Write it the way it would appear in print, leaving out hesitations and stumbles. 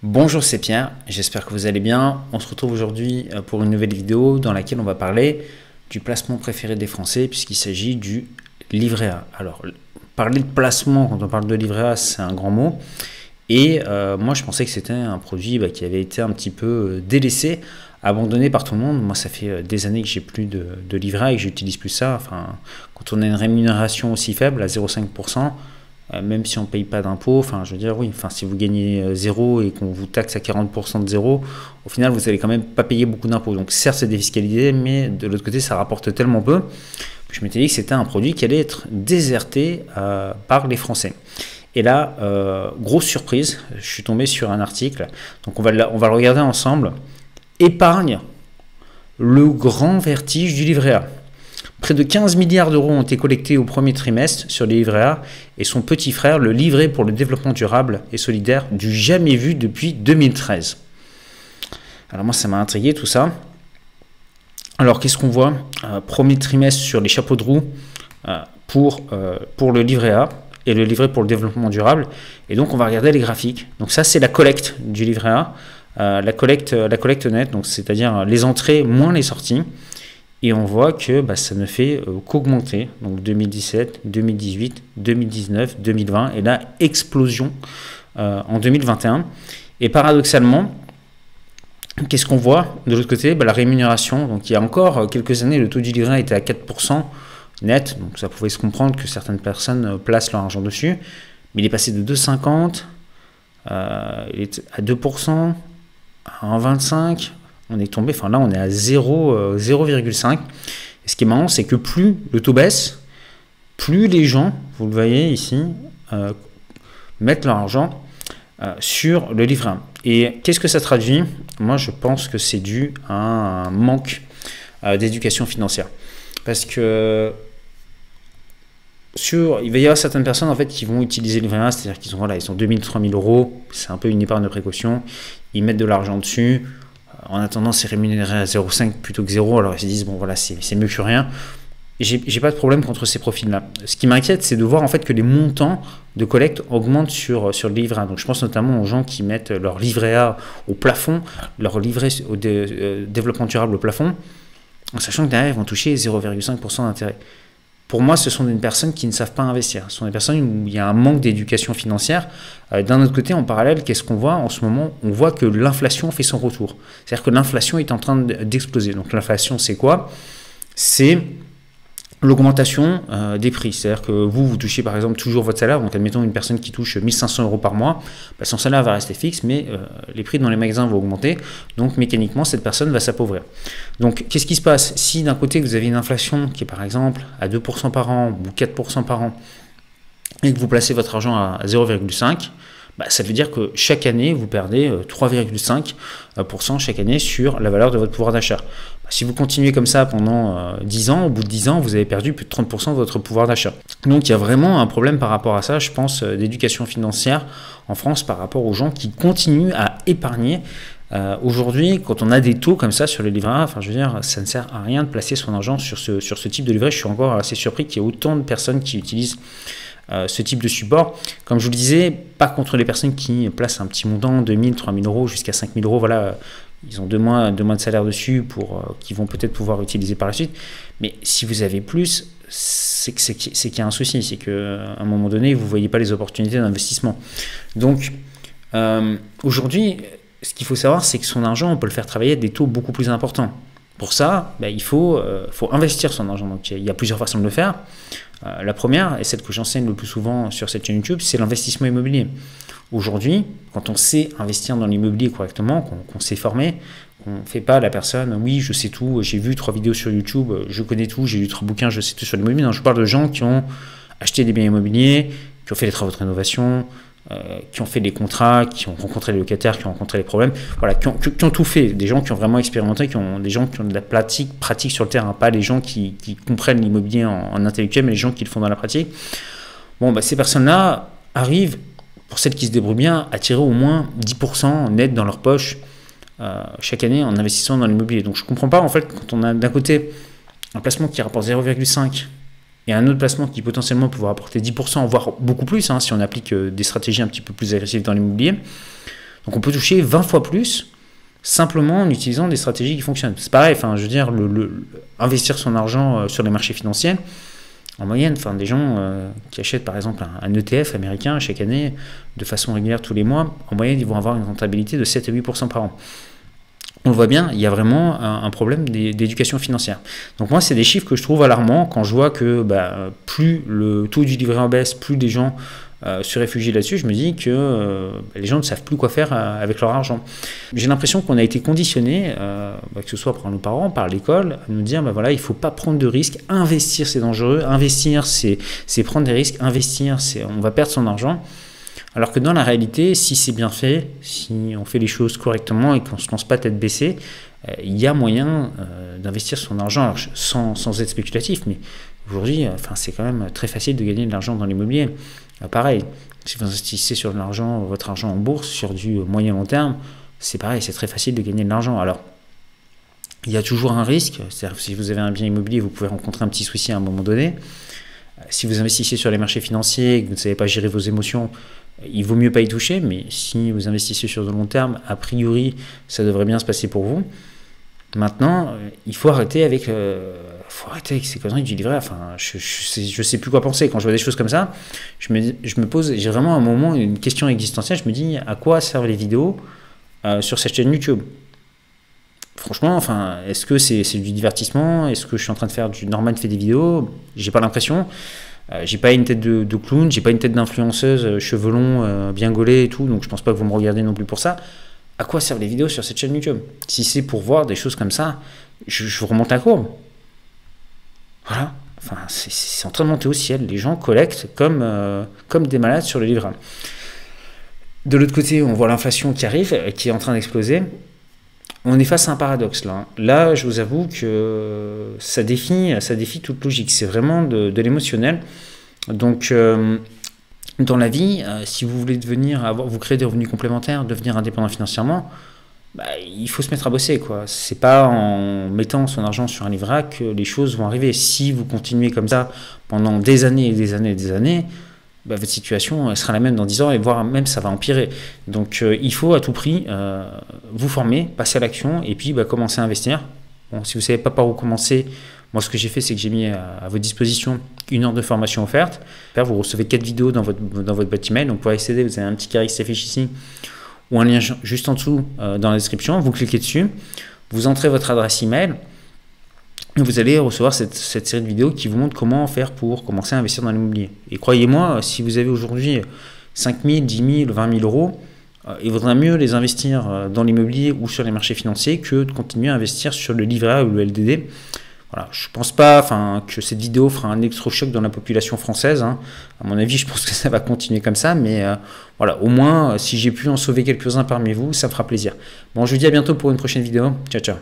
Bonjour, c'est Pierre, j'espère que vous allez bien. On se retrouve aujourd'hui pour une nouvelle vidéo dans laquelle on va parler du placement préféré des Français puisqu'il s'agit du livret A. Alors, parler de placement quand on parle de livret A, c'est un grand mot. Et moi, je pensais que c'était un produit qui avait été un petit peu délaissé, abandonné par tout le monde. Moi, ça fait des années que j'ai plus de livret A et que j'utilise plus ça. Enfin, quand on a une rémunération aussi faible, à 0,5%, même si on ne paye pas d'impôts, enfin, je veux dire, oui, enfin, si vous gagnez 0 et qu'on vous taxe à 40% de zéro, au final, vous n'allez quand même pas payer beaucoup d'impôts. Donc, certes, c'est défiscalisé, mais de l'autre côté, ça rapporte tellement peu. Je m'étais dit que c'était un produit qui allait être déserté par les Français. Et là, grosse surprise, je suis tombé sur un article, donc on va le regarder ensemble. Épargne, le grand vertige du livret A. Près de 15 milliards d'euros ont été collectés au premier trimestre sur les livrets A et son petit frère, le livret pour le développement durable et solidaire, du jamais vu depuis 2013. Alors moi, ça m'a intrigué tout ça. Alors qu'est-ce qu'on voit? Premier trimestre sur les chapeaux de roue pour le livret A et le livret pour le développement durable. Et donc on va regarder les graphiques. Donc ça, c'est la collecte du livret A, la collecte nette, donc c'est-à-dire les entrées moins les sorties. Et on voit que ça ne fait qu'augmenter, donc 2017, 2018, 2019, 2020, et là, explosion en 2021. Et paradoxalement, qu'est-ce qu'on voit de l'autre côté? La rémunération. Donc il y a encore quelques années, le taux du livret était à 4% net, donc ça pouvait se comprendre que certaines personnes placent leur argent dessus, mais il est passé de 2,50, il est à 2%, à 1,25%. On est tombé, enfin là on est à 0,5. Et ce qui est marrant, c'est que plus le taux baisse, plus les gens, vous le voyez ici, mettent leur argent sur le livret A. Et qu'est-ce que ça traduit? Moi je pense que c'est dû à un manque d'éducation financière. Parce que il va y avoir certaines personnes en fait qui vont utiliser le livret A, c'est-à-dire qu'ils ont 2000, 3000 euros, c'est un peu une épargne de précaution, ils mettent de l'argent dessus. En attendant, c'est rémunéré à 0,5 plutôt que 0. Alors ils se disent, bon voilà, c'est mieux que rien. J'ai pas de problème contre ces profils-là. Ce qui m'inquiète, c'est de voir en fait que les montants de collecte augmentent sur le livret A. Donc je pense notamment aux gens qui mettent leur livret A au plafond, leur livret au développement durable au plafond, en sachant que derrière, ils vont toucher 0,5% d'intérêt. Pour moi, ce sont des personnes qui ne savent pas investir. Ce sont des personnes où il y a un manque d'éducation financière. D'un autre côté, en parallèle, qu'est-ce qu'on voit en ce moment? On voit que l'inflation fait son retour. C'est-à-dire que l'inflation est en train d'exploser. Donc l'inflation, c'est quoi? C'est l'augmentation des prix. C'est-à-dire que vous touchez par exemple toujours votre salaire. Donc admettons une personne qui touche 1500 euros par mois, son salaire va rester fixe, mais les prix dans les magasins vont augmenter. Donc mécaniquement, cette personne va s'appauvrir. Donc qu'est-ce qui se passe? Si d'un côté vous avez une inflation qui est par exemple à 2% par an ou 4% par an, et que vous placez votre argent à 0,5, ça veut dire que chaque année, vous perdez 3,5% chaque année sur la valeur de votre pouvoir d'achat. Si vous continuez comme ça pendant 10 ans, au bout de 10 ans, vous avez perdu plus de 30% de votre pouvoir d'achat. Donc il y a vraiment un problème par rapport à ça, je pense, d'éducation financière en France par rapport aux gens qui continuent à épargner. Aujourd'hui, quand on a des taux comme ça sur les livrets A, je veux dire, ça ne sert à rien de placer son argent sur ce type de livret. Je suis encore assez surpris qu'il y ait autant de personnes qui utilisent ce type de support. Comme je vous le disais, pas contre les personnes qui placent un petit montant, 2000, 3000 euros jusqu'à 5000 euros, voilà, ils ont 2 mois de salaire dessus qu'ils vont peut-être pouvoir utiliser par la suite. Mais si vous avez plus, c'est qu'il y a un souci, c'est qu'à un moment donné, vous ne voyez pas les opportunités d'investissement. Donc, aujourd'hui, ce qu'il faut savoir, c'est que son argent, on peut le faire travailler à des taux beaucoup plus importants. Pour ça, il faut investir son argent. Donc, il y a plusieurs façons de le faire. La première, et celle que j'enseigne le plus souvent sur cette chaîne YouTube, c'est l'investissement immobilier. Aujourd'hui, quand on sait investir dans l'immobilier correctement, qu'on s'est formé, qu'on ne fait pas la personne, oui, je sais tout, j'ai vu 3 vidéos sur YouTube, je connais tout, j'ai lu 3 bouquins, je sais tout sur l'immobilier. Non, je parle de gens qui ont acheté des biens immobiliers, qui ont fait les travaux de rénovation, qui ont fait des contrats, qui ont rencontré les locataires, qui ont rencontré les problèmes, voilà, qui ont tout fait, des gens qui ont vraiment expérimenté, des gens qui ont de la pratique sur le terrain, pas les gens qui comprennent l'immobilier en intellectuel, mais les gens qui le font dans la pratique. Bon, ces personnes-là arrivent, pour celles qui se débrouillent bien, à tirer au moins 10% net dans leur poche chaque année en investissant dans l'immobilier. Donc je ne comprends pas, en fait, quand on a d'un côté un placement qui rapporte 0,5 et un autre placement qui potentiellement peut rapporter 10%, voire beaucoup plus, si on applique des stratégies un petit peu plus agressives dans l'immobilier, Donc on peut toucher 20 fois plus simplement en utilisant des stratégies qui fonctionnent. C'est pareil, enfin, je veux dire, investir son argent sur les marchés financiers, en moyenne, enfin, des gens qui achètent par exemple un ETF américain chaque année de façon régulière tous les mois, en moyenne, ils vont avoir une rentabilité de 7 à 8% par an. On le voit bien, il y a vraiment un problème d'éducation financière. Donc moi, c'est des chiffres que je trouve alarmants quand je vois que plus le taux du livret A baisse, plus des gens se réfugient là-dessus. Je me dis que les gens ne savent plus quoi faire avec leur argent. J'ai l'impression qu'on a été conditionné, que ce soit par nos parents, par l'école, à nous dire voilà, il ne faut pas prendre de risques, investir c'est dangereux, investir c'est prendre des risques, investir on va perdre son argent. Alors que dans la réalité, si c'est bien fait, si on fait les choses correctement et qu'on ne se lance pas tête baissée, il y a moyen d'investir son argent, alors, sans être spéculatif, mais aujourd'hui, c'est quand même très facile de gagner de l'argent dans l'immobilier. Pareil, si vous investissez sur votre argent en bourse, sur du moyen long terme, c'est pareil, c'est très facile de gagner de l'argent. Alors, il y a toujours un risque, c'est-à-dire que si vous avez un bien immobilier, vous pouvez rencontrer un petit souci à un moment donné. Si vous investissez sur les marchés financiers et que vous ne savez pas gérer vos émotions, il vaut mieux pas y toucher, mais si vous investissez sur de long terme, a priori, ça devrait bien se passer pour vous. Maintenant, il faut arrêter avec ces conneries du livret. Enfin, je sais plus quoi penser. Quand je vois des choses comme ça, je me pose, j'ai vraiment un moment, une question existentielle, je me dis, à quoi servent les vidéos sur cette chaîne YouTube? Franchement, est-ce que c'est du divertissement? Est-ce que je suis en train de faire du Norman fait des vidéos? J'ai pas l'impression. J'ai pas une tête de clown, j'ai pas une tête d'influenceuse, cheveux longs, bien gaulés et tout, donc je pense pas que vous me regardez non plus pour ça. À quoi servent les vidéos sur cette chaîne YouTube? Si c'est pour voir des choses comme ça, je remonte la courbe. Voilà, c'est en train de monter au ciel. Les gens collectent comme des malades sur le livret A. De l'autre côté, on voit l'inflation qui arrive, qui est en train d'exploser. On est face à un paradoxe là. Là, je vous avoue que ça défie toute logique. C'est vraiment de l'émotionnel. Donc, dans la vie, si vous voulez vous créer des revenus complémentaires, devenir indépendant financièrement, il faut se mettre à bosser, quoi. C'est pas en mettant son argent sur un livret A que les choses vont arriver. Si vous continuez comme ça pendant des années et des années et des années, votre situation elle sera la même dans 10 ans et voire même ça va empirer. Donc il faut à tout prix vous former, passer à l'action et puis commencer à investir. Bon, si vous ne savez pas par où commencer, moi ce que j'ai fait c'est que j'ai mis à votre disposition 1 heure de formation offerte. Vous recevez 4 vidéos dans votre boîte email. Donc pour accéder, vous avez un petit carré qui s'affiche ici ou un lien juste en dessous dans la description. Vous cliquez dessus, vous entrez votre adresse email. Vous allez recevoir cette série de vidéos qui vous montre comment faire pour commencer à investir dans l'immobilier. Et croyez-moi, si vous avez aujourd'hui 5 000, 10 000, 20 000 euros, il vaudra mieux les investir dans l'immobilier ou sur les marchés financiers que de continuer à investir sur le livret A ou le LDD. Voilà, je ne pense pas que cette vidéo fera un électrochoc dans la population française. À mon avis, je pense que ça va continuer comme ça. Mais voilà, au moins, si j'ai pu en sauver quelques-uns parmi vous, ça me fera plaisir. Bon, je vous dis à bientôt pour une prochaine vidéo. Ciao, ciao.